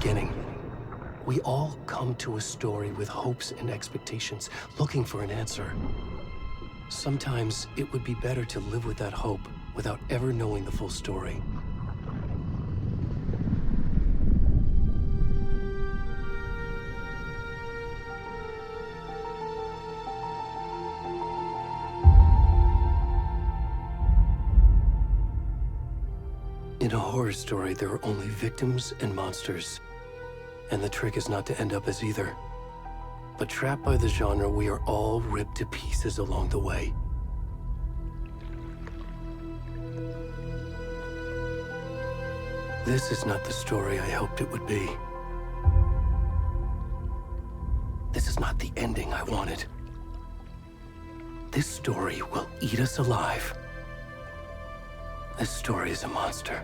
beginning. We all come to a story with hopes and expectations, looking for an answer. Sometimes it would be better to live with that hope without ever knowing the full story. In a horror story, there are only victims and monsters. And the trick is not to end up as either. But trapped by the genre, we are all ripped to pieces along the way. This is not the story I hoped it would be. This is not the ending I wanted. This story will eat us alive. This story is a monster.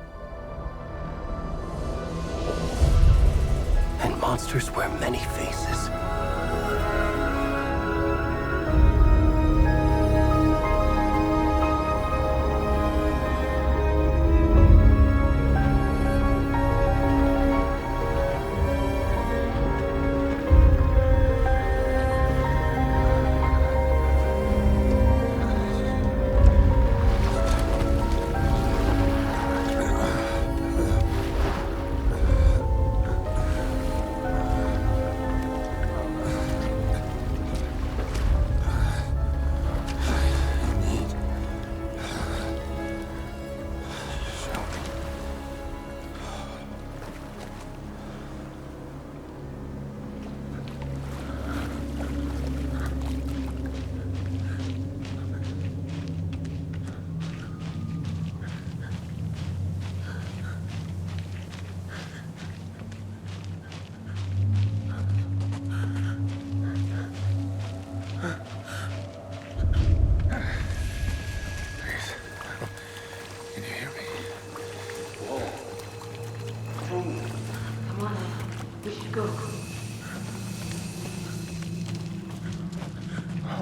And monsters wear many faces.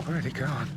Where'd he gone?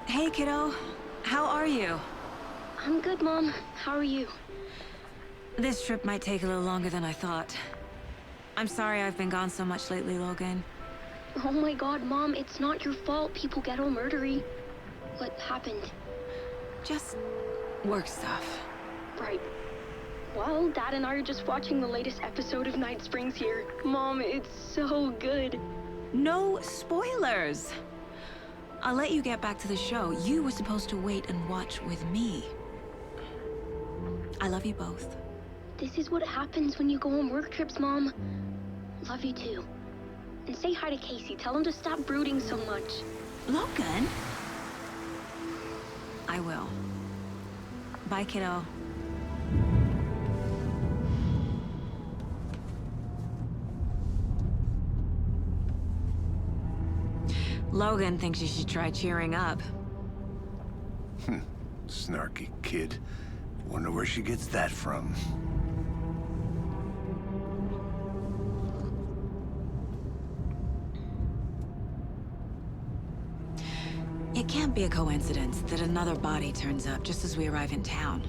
Hey, kiddo. How are you? I'm good, Mom. How are you? This trip might take a little longer than I thought. I'm sorry I've been gone so much lately, Logan. Oh my god, Mom, it's not your fault people get all murdery. What happened? Just work stuff. Right. Well, Dad and I are just watching the latest episode of Night Springs here. Mom, it's so good. No spoilers! I'll let you get back to the show. You were supposed to wait and watch with me. I love you both. This is what happens when you go on work trips, Mom. Love you too. And say hi to Casey. Tell him to stop brooding so much. Logan? I will. Bye, kiddo. Logan thinks you should try cheering up. Snarky kid. Wonder where she gets that from. It can't be a coincidence that another body turns up just as we arrive in town.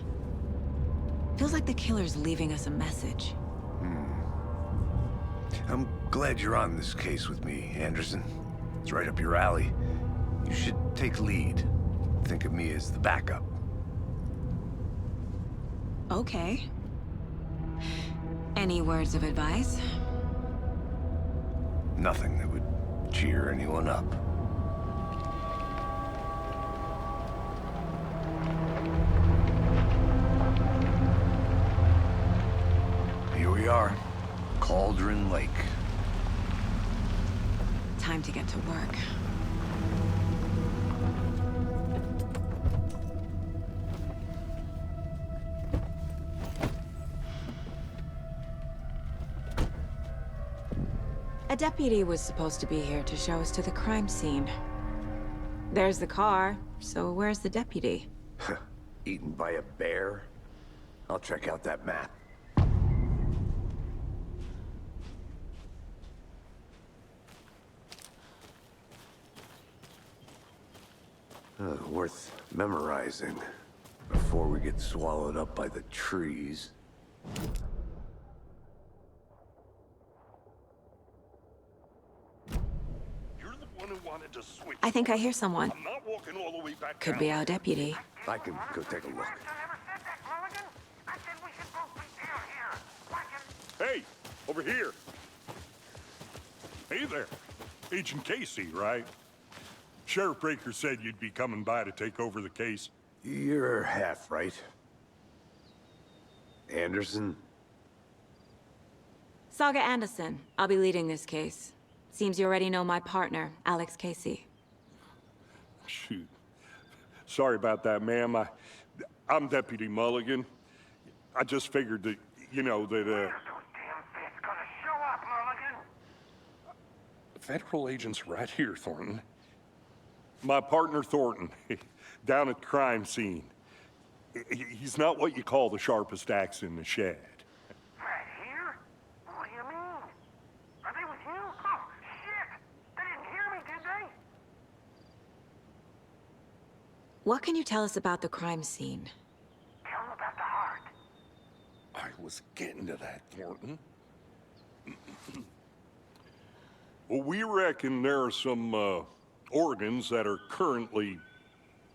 Feels like the killer's leaving us a message. I'm glad you're on this case with me, Anderson. It's right up your alley. You should take lead. Think of me as the backup. Okay. Any words of advice? Nothing that would cheer anyone up. Here we are. Cauldron Lake. Time to get to work. A deputy was supposed to be here to show us to the crime scene. There's the car, so where's the deputy? Eaten by a bear? I'll check out that map. Worth memorizing before we get swallowed up by the trees. You're the one who wanted to switch. I think I hear someone. I'm not walking all the way back Could down. be our deputy. I can go take a look. Hey, over here. Hey there. Agent Casey, right? Sheriff Breaker said you'd be coming by to take over the case. You're half right. Anderson? Saga Anderson. I'll be leading this case. Seems you already know my partner, Alex Casey. Shoot. Sorry about that, ma'am. I'm Deputy Mulligan. I just figured that, you know, that, Federal agent's right here, Thornton. My partner, Thornton, down at the crime scene. He's not what you call the sharpest axe in the shed. Right here? What do you mean? Are they with you? Oh, shit! They didn't hear me, did they? What can you tell us about the crime scene? Tell them about the heart. I was getting to that, Thornton. Well, we reckon there are some, organs that are currently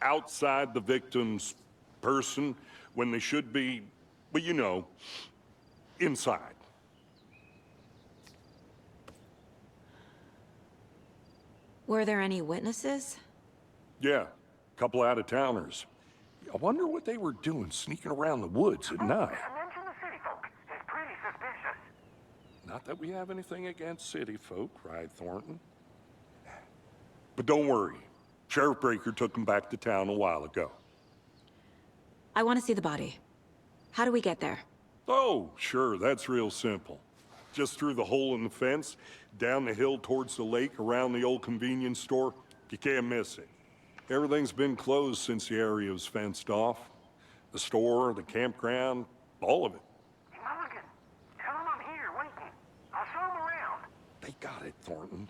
outside the victim's person when they should be, well, you know, inside. Were there any witnesses? Yeah, a couple out-of-towners. I wonder what they were doing sneaking around the woods at night. Mention the city folk. It's pretty suspicious. Not that we have anything against city folk, cried Thornton. But don't worry. Sheriff Breaker took him back to town a while ago. I want to see the body. How do we get there? Oh, sure, that's real simple. Just through the hole in the fence, down the hill towards the lake, around the old convenience store. You can't miss it. Everything's been closed since the area was fenced off. The store, the campground, all of it. Mulligan, tell them I'm here waiting. I'll show them around. They got it, Thornton.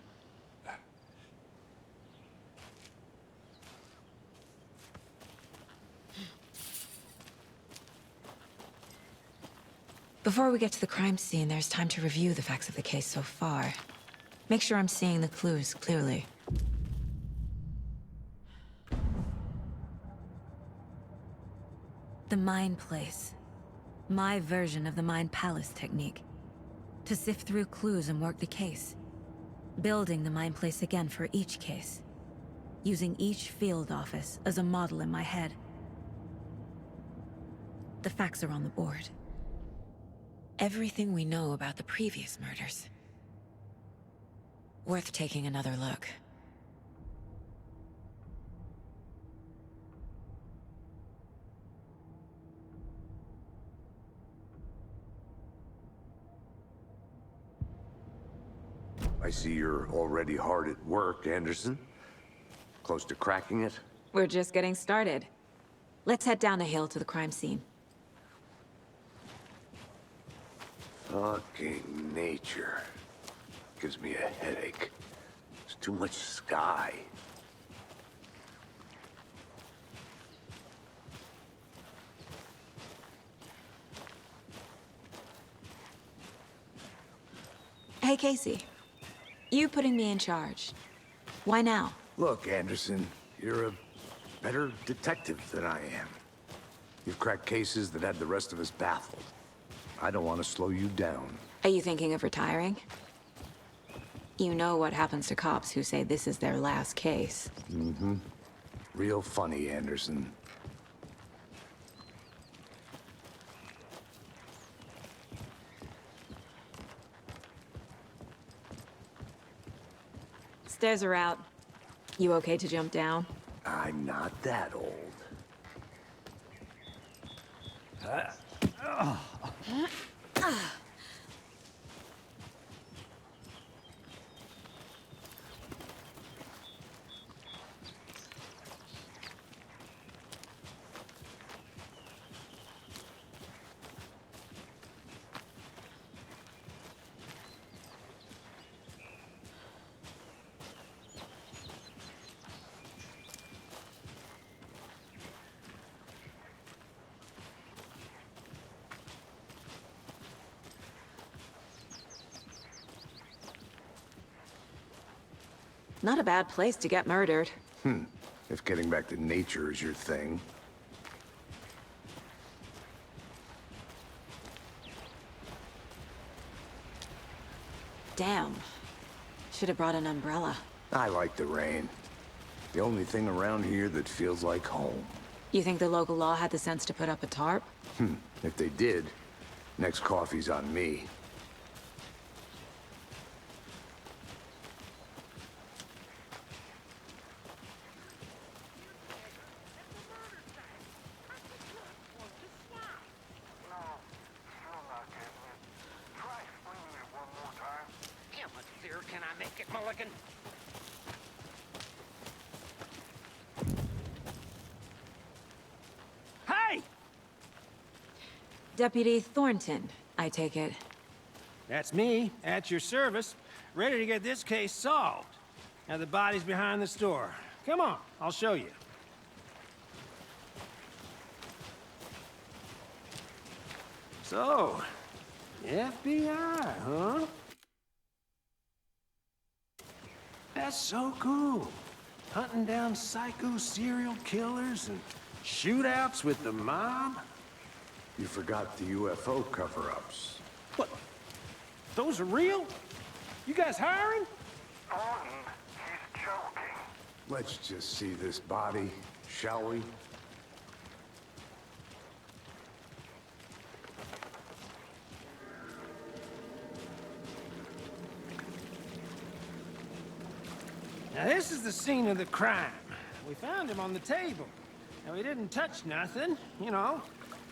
Before we get to the crime scene, there's time to review the facts of the case so far. Make sure I'm seeing the clues clearly. The Mind Place. My version of the Mind Palace technique. To sift through clues and work the case. Building the Mind Place again for each case. Using each field office as a model in my head. The facts are on the board. Everything we know about the previous murders. Worth taking another look. I see you're already hard at work, Anderson. Close to cracking it? We're just getting started. Let's head down the hill to the crime scene. Fucking nature. Gives me a headache. There's too much sky. Hey, Casey. You putting me in charge. Why now? Look, Anderson, you're a better detective than I am. You've cracked cases that had the rest of us baffled. I don't want to slow you down. Are you thinking of retiring? You know what happens to cops who say this is their last case. Mm-hmm. Real funny, Anderson. Stairs are out. You okay to jump down? I'm not that old. Not a bad place to get murdered. If getting back to nature is your thing. Damn. Should have brought an umbrella. I like the rain. The only thing around here that feels like home. You think the local law had the sense to put up a tarp? If they did, next coffee's on me. Can I make it, Mulligan? Hey! Deputy Thornton, I take it. That's me, at your service, ready to get this case solved. Now the body's behind the store. Come on, I'll show you. So, FBI, huh? That's so cool. Hunting down psycho serial killers and shootouts with the mob. You forgot the UFO cover-ups. What? Those are real? You guys hiring? Thornton, he's joking. Let's just see this body, shall we? Now this is the scene of the crime. We found him on the table. Now he didn't touch nothing, you know,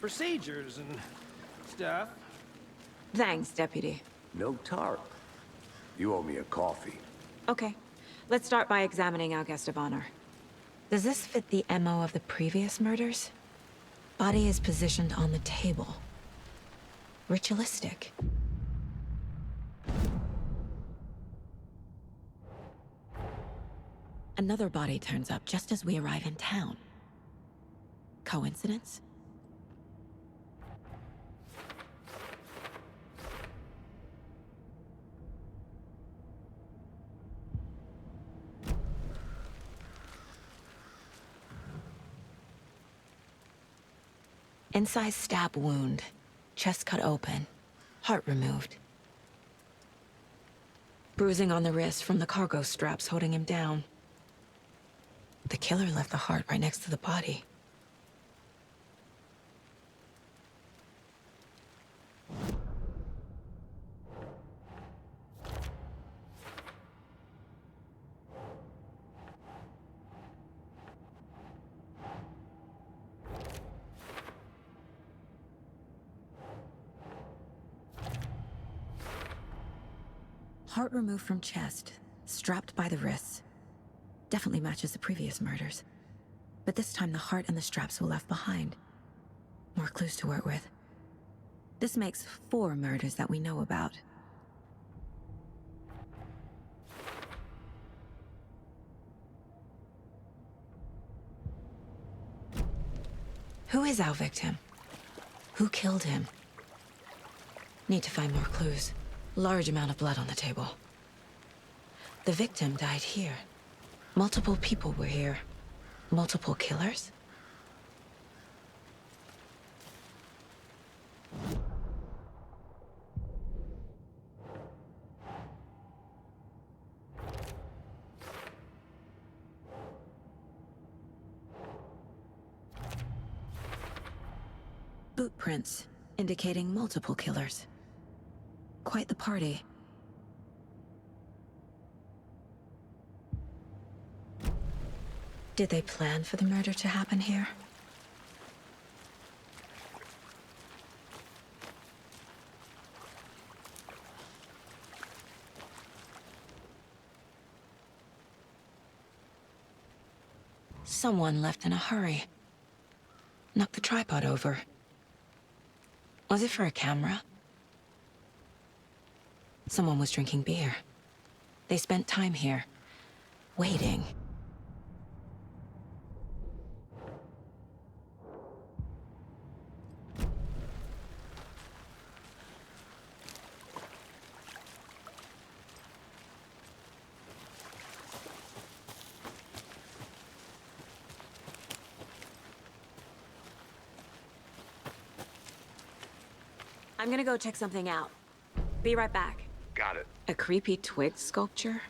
procedures and stuff. Thanks, Deputy. No tarp. You owe me a coffee. Okay. Let's start by examining our guest of honor. Does this fit the MO of the previous murders? Body is positioned on the table. Ritualistic. Another body turns up just as we arrive in town. Coincidence? Incised stab wound, chest cut open, heart removed. Bruising on the wrist from the cargo straps holding him down. The killer left the heart right next to the body. Heart removed from chest, strapped by the wrists. Definitely matches the previous murders. But this time the heart and the straps were left behind. More clues to work with. This makes 4 murders that we know about. Who is our victim? Who killed him? Need to find more clues. Large amount of blood on the table. The victim died here. Multiple people were here. Multiple killers? Boot prints, indicating multiple killers. Quite the party. Did they plan for the murder to happen here? Someone left in a hurry. Knocked the tripod over. Was it for a camera? Someone was drinking beer. They spent time here, waiting. I'm gonna go check something out. Be right back. Got it. A creepy twig sculpture?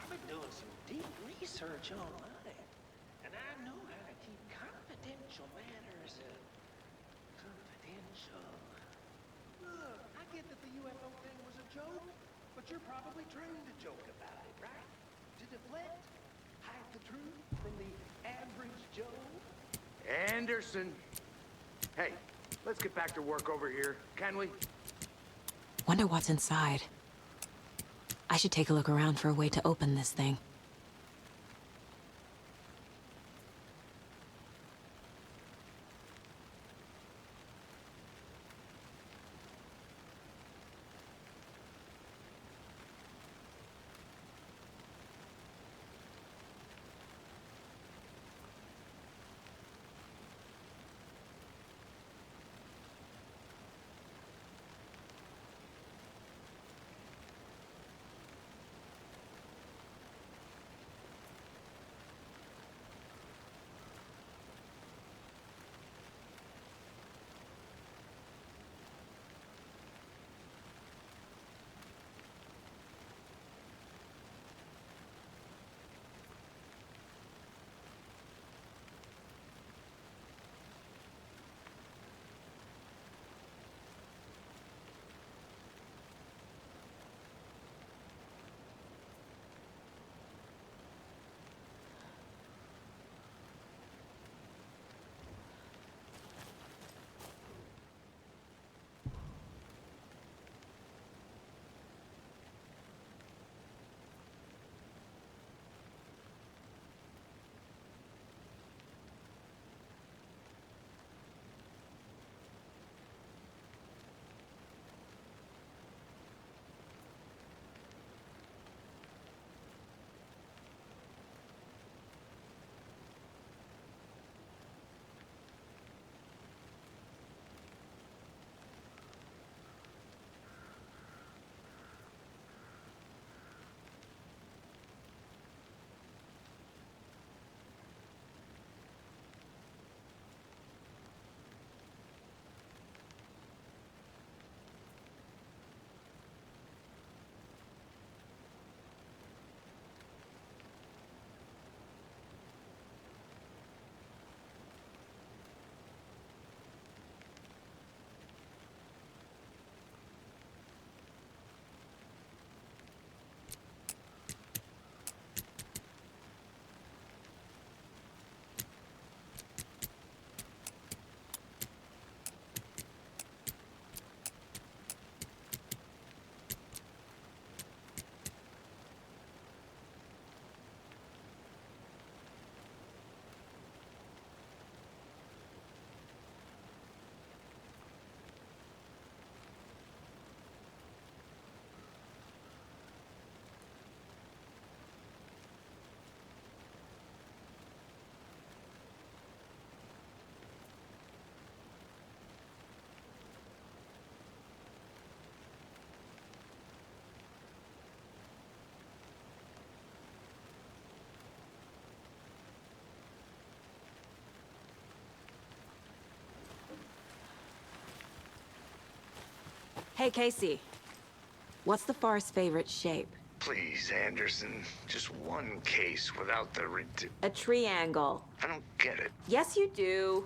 I've been doing some deep research online, and I know how to keep confidential matters confidential. Look, I get that the UFO thing was a joke, but you're probably trained to joke about it, right? To deflect, hide the truth from the average Joe. Anderson. Hey, let's get back to work over here, can we? Wonder what's inside. I should take a look around for a way to open this thing. Hey, Casey. What's the far's favorite shape? Please, Anderson. Just one case without the A triangle. I don't get it. Yes, you do.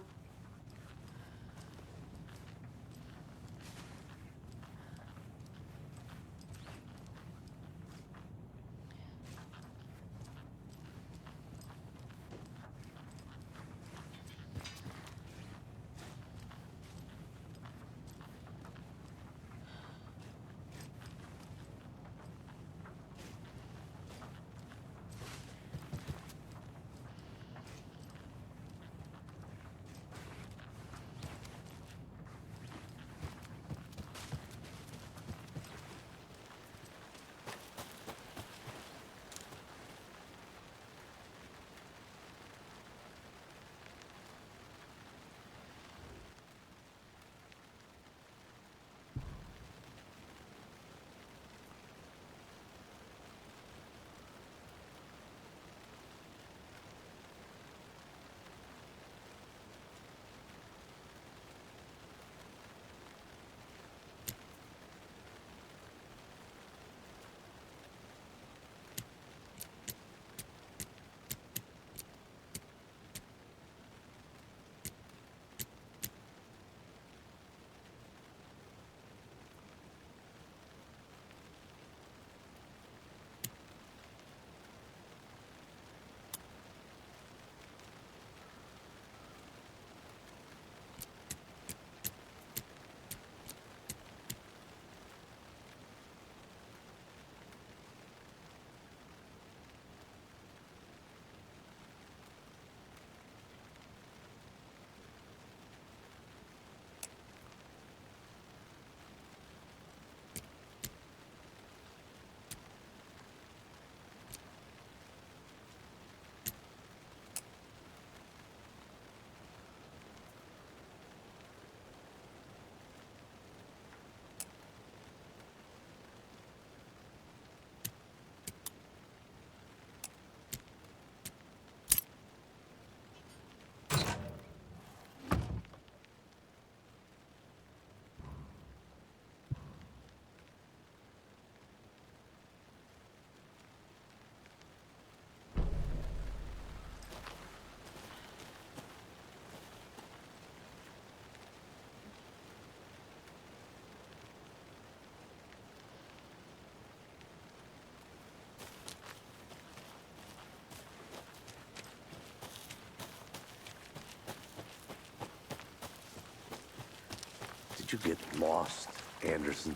Did you get lost, Anderson?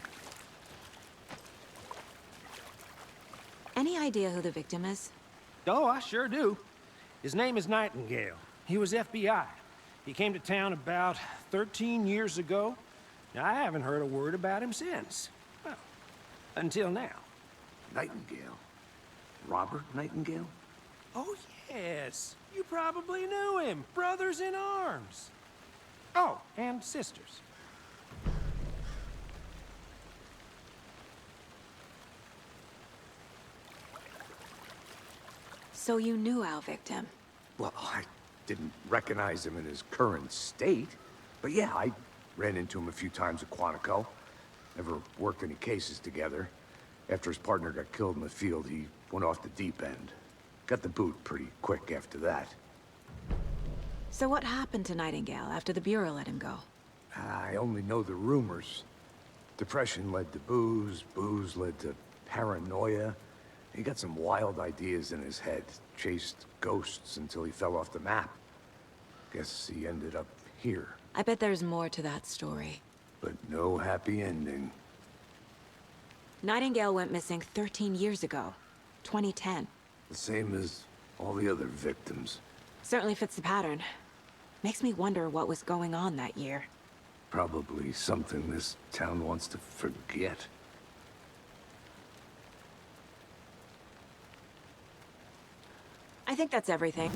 Any idea who the victim is? Oh, I sure do. His name is Nightingale. He was FBI. He came to town about 13 years ago. Now, I haven't heard a word about him since. Well, until now. Nightingale? Robert Nightingale? Oh, yes. You probably knew him. Brothers in arms. Oh, and sisters. So you knew our victim. Well, I didn't recognize him in his current state. But yeah, I ran into him a few times at Quantico. Never worked any cases together. After his partner got killed in the field, he went off the deep end. Got the boot pretty quick after that. So what happened to Nightingale after the Bureau let him go? I only know the rumors. Depression led to booze, booze led to paranoia. He got some wild ideas in his head, chased ghosts until he fell off the map. Guess he ended up here. I bet there's more to that story. But no happy ending. Nightingale went missing 13 years ago, 2010. The same as all the other victims. Certainly fits the pattern. Makes me wonder what was going on that year. Probably something this town wants to forget. I think that's everything.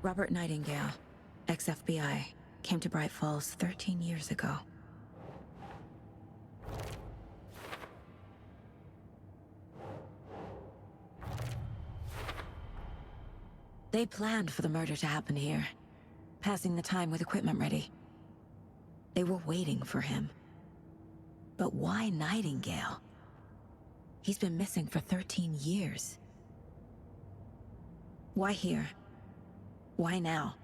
Robert Nightingale, ex-FBI, came to Bright Falls 13 years ago. They planned for the murder to happen here, passing the time with equipment ready. They were waiting for him. But why Nightingale? He's been missing for 13 years. Why here? Why now?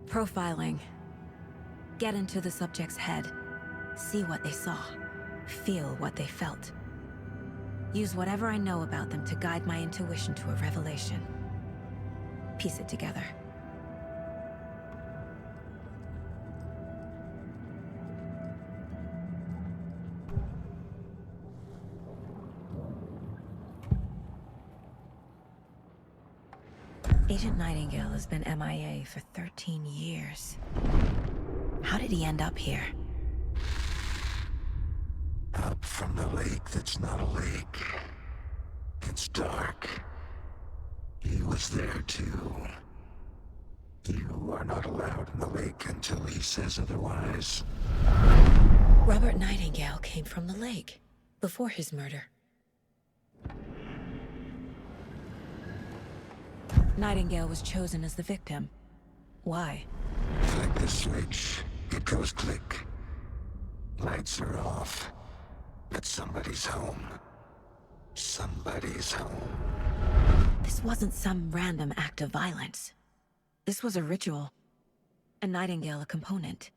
Profiling. Get into the subject's head. See what they saw. Feel what they felt. Use whatever I know about them to guide my intuition to a revelation. Piece it together. Agent Nightingale has been MIA for 13 years. How did he end up here? Up from the lake that's not a lake. It's dark. He was there too. You are not allowed in the lake until he says otherwise. Robert Nightingale came from the lake, before his murder. Nightingale was chosen as the victim. Why? Flick the switch. It goes click. Lights are off. But somebody's home. Somebody's home. This wasn't some random act of violence. This was a ritual. And Nightingale a component.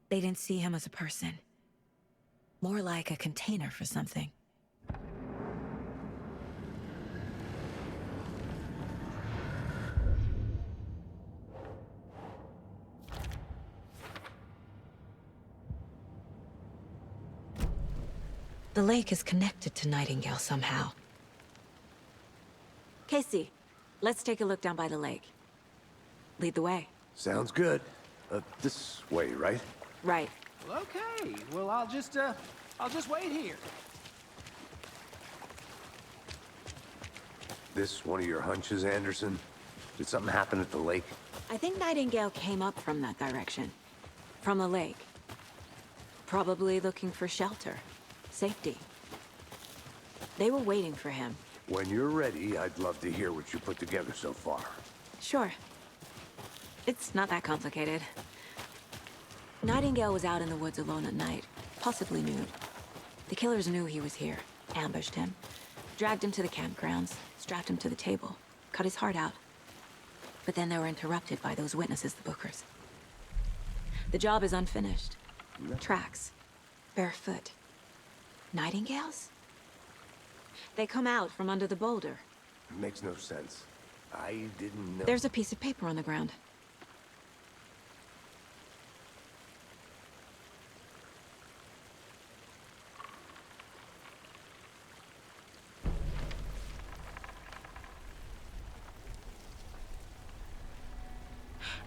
They didn't see him as a person. More like a container for something. The lake is connected to Nightingale somehow. Casey, let's take a look down by the lake. Lead the way. Sounds good. This way, right? Right. Well, okay. Well, I'll just wait here. This one of your hunches, Anderson? Did something happen at the lake? I think Nightingale came up from that direction. From the lake. Probably looking for shelter. Safety. They were waiting for him. When you're ready, I'd love to hear what you put together so far. Sure. It's not that complicated. Nightingale was out in the woods alone at night, possibly nude. The killers knew he was here, ambushed him, dragged him to the campgrounds, strapped him to the table, cut his heart out. But then they were interrupted by those witnesses, the Bookers. The job is unfinished. Tracks. Barefoot. Nightingales? They come out from under the boulder. Makes no sense. I didn't know. There's a piece of paper on the ground.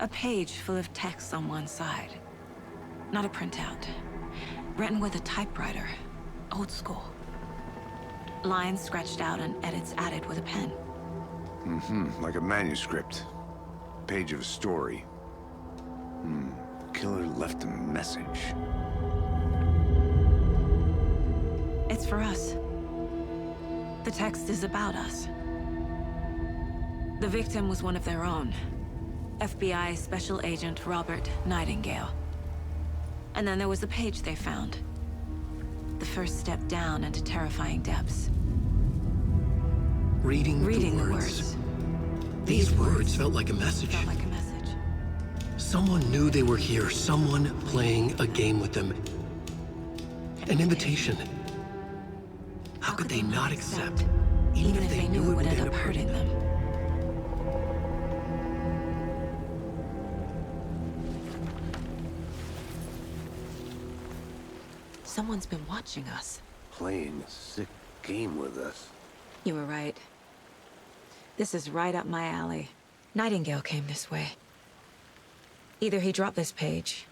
A page full of text on one side. Not a printout. Written with a typewriter. Old school. Lines scratched out and edits added with a pen. Like a manuscript. Page of a story. Killer left a message. It's for us. The text is about us. The victim was one of their own. FBI Special Agent Robert Nightingale. And then there was the page they found. The first step down into terrifying depths. Reading the words. These words felt like a message. Felt like a message. Someone knew they were here, someone playing a game with them. An invitation. How could they not accept, even if they knew it would end up hurting them? Someone's been watching us. Playing a sick game with us. You were right. This is right up my alley. Nightingale came this way. Either he dropped this page,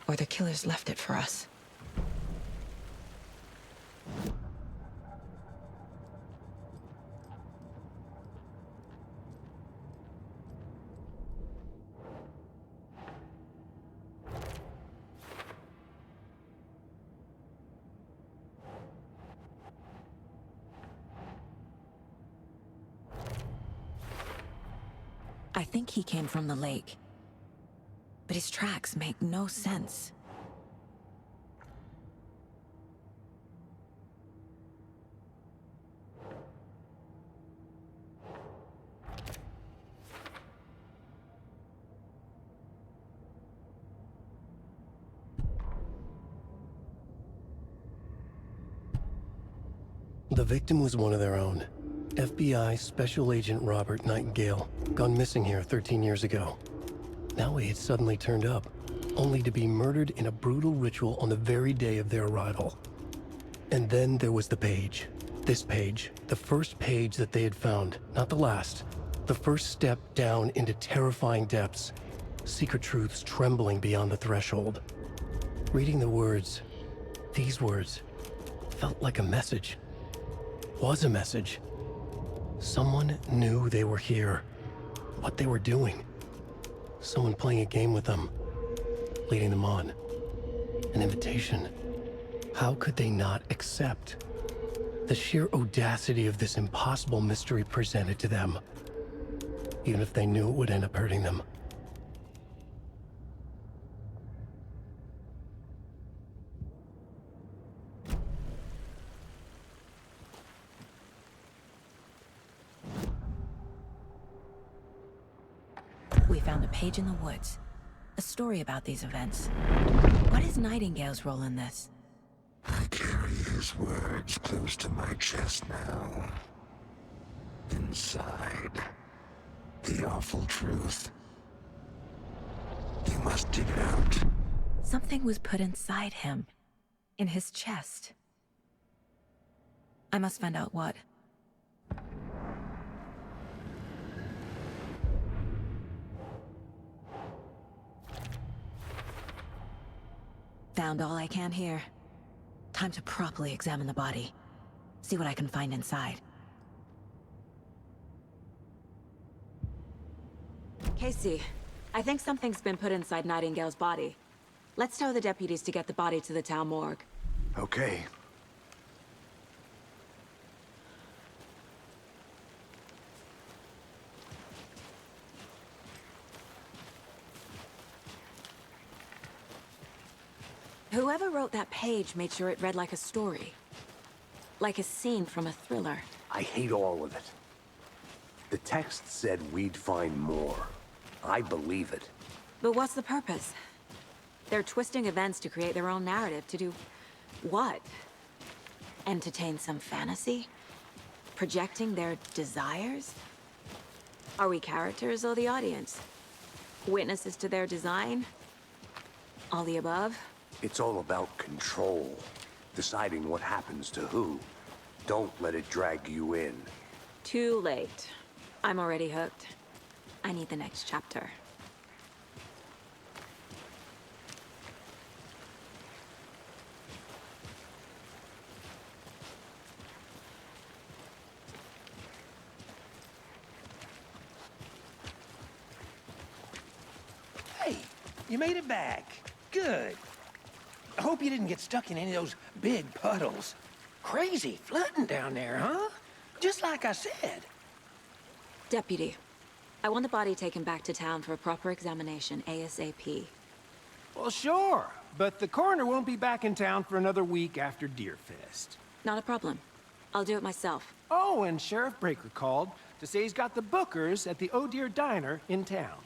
or the killers left it for us. I think he came from the lake. But his tracks make no sense. The victim was one of their own. FBI Special Agent Robert Nightingale, gone missing here 13 years ago. Now he had suddenly turned up, only to be murdered in a brutal ritual on the very day of their arrival. And then there was the page. This page, the first page that they had found, not the last. The first step down into terrifying depths. Secret truths trembling beyond the threshold. Reading the words, these words, felt like a message. Was a message. Someone knew they were here, what they were doing. Someone playing a game with them, leading them on. An invitation. How could they not accept? The sheer audacity of this impossible mystery presented to them, even if they knew it would end up hurting them. We found a page in the woods. A story about these events. What is Nightingale's role in this? I carry his words close to my chest now. Inside, the awful truth. You must dig it out. Something was put inside him. In his chest. I must find out what. Found all I can here. Time to properly examine the body. See what I can find inside. Casey, I think something's been put inside Nightingale's body. Let's tell the deputies to get the body to the town morgue. Okay. Whoever wrote that page made sure it read like a story. Like a scene from a thriller. I hate all of it. The text said we'd find more. I believe it. But what's the purpose? They're twisting events to create their own narrative. To do what? Entertain some fantasy? Projecting their desires? Are we characters or the audience? Witnesses to their design? All the above? It's all about control. Deciding what happens to who. Don't let it drag you in. Too late. I'm already hooked. I need the next chapter. Hey, you made it back. Good. I hope you didn't get stuck in any of those big puddles. Crazy flooding down there, huh? Just like I said. Deputy, I want the body taken back to town for a proper examination ASAP. Well, sure. But the coroner won't be back in town for another week after Deerfest. Not a problem. I'll do it myself. Oh, and Sheriff Breaker called to say he's got the bookers at the Oh Dear Diner in town.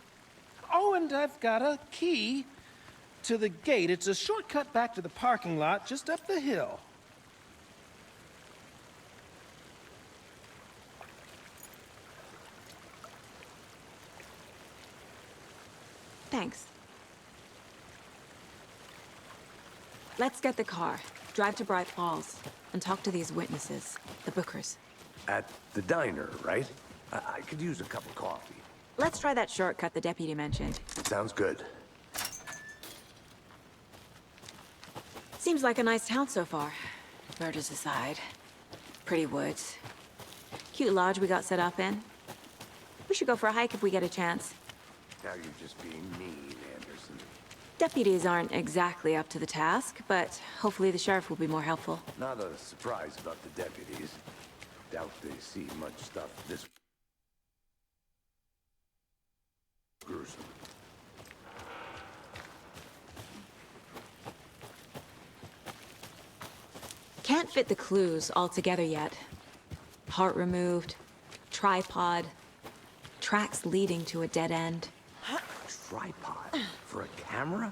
Oh, and I've got a key to the gate. It's a shortcut back to the parking lot just up the hill. Thanks. Let's get the car, drive to Bright Falls, and talk to these witnesses, the bookers. At the diner, right? I could use a cup of coffee. Let's try that shortcut the deputy mentioned. Sounds good. Seems like a nice town so far. Murders aside. Pretty woods. Cute lodge we got set up in. We should go for a hike if we get a chance. Now you're just being mean, Anderson. Deputies aren't exactly up to the task, but hopefully the sheriff will be more helpful. Not a surprise about the deputies. Doubt they see much stuff this Gruesome. Can't fit the clues all together yet. Part removed, tripod, tracks leading to a dead end. Tripod? For a camera?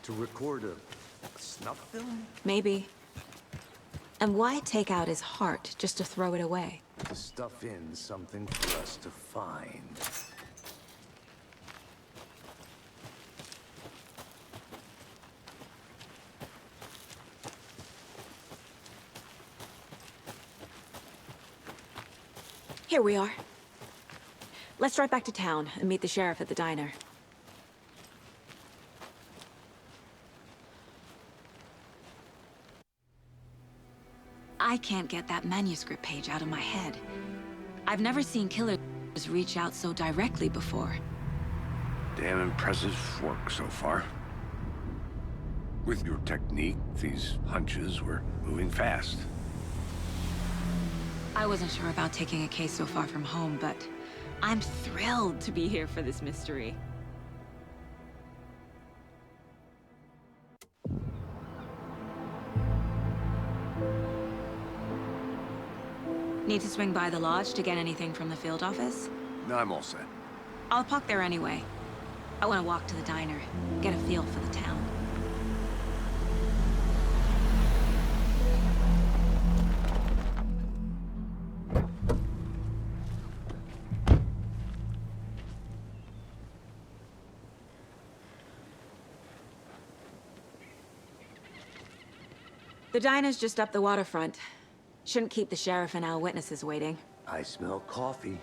To record a snuff film? Maybe. And why take out his heart just to throw it away? To stuff in something for us to find. Here we are. Let's drive back to town and meet the sheriff at the diner. I can't get that manuscript page out of my head. I've never seen killers reach out so directly before. Damn impressive work so far. With your technique, these hunches were moving fast. I wasn't sure about taking a case so far from home, but I'm thrilled to be here for this mystery. Need to swing by the lodge to get anything from the field office? No, I'm all set. I'll park there anyway. I want to walk to the diner, get a feel for the town. The diner's just up the waterfront. Shouldn't keep the sheriff and our witnesses waiting. I smell coffee.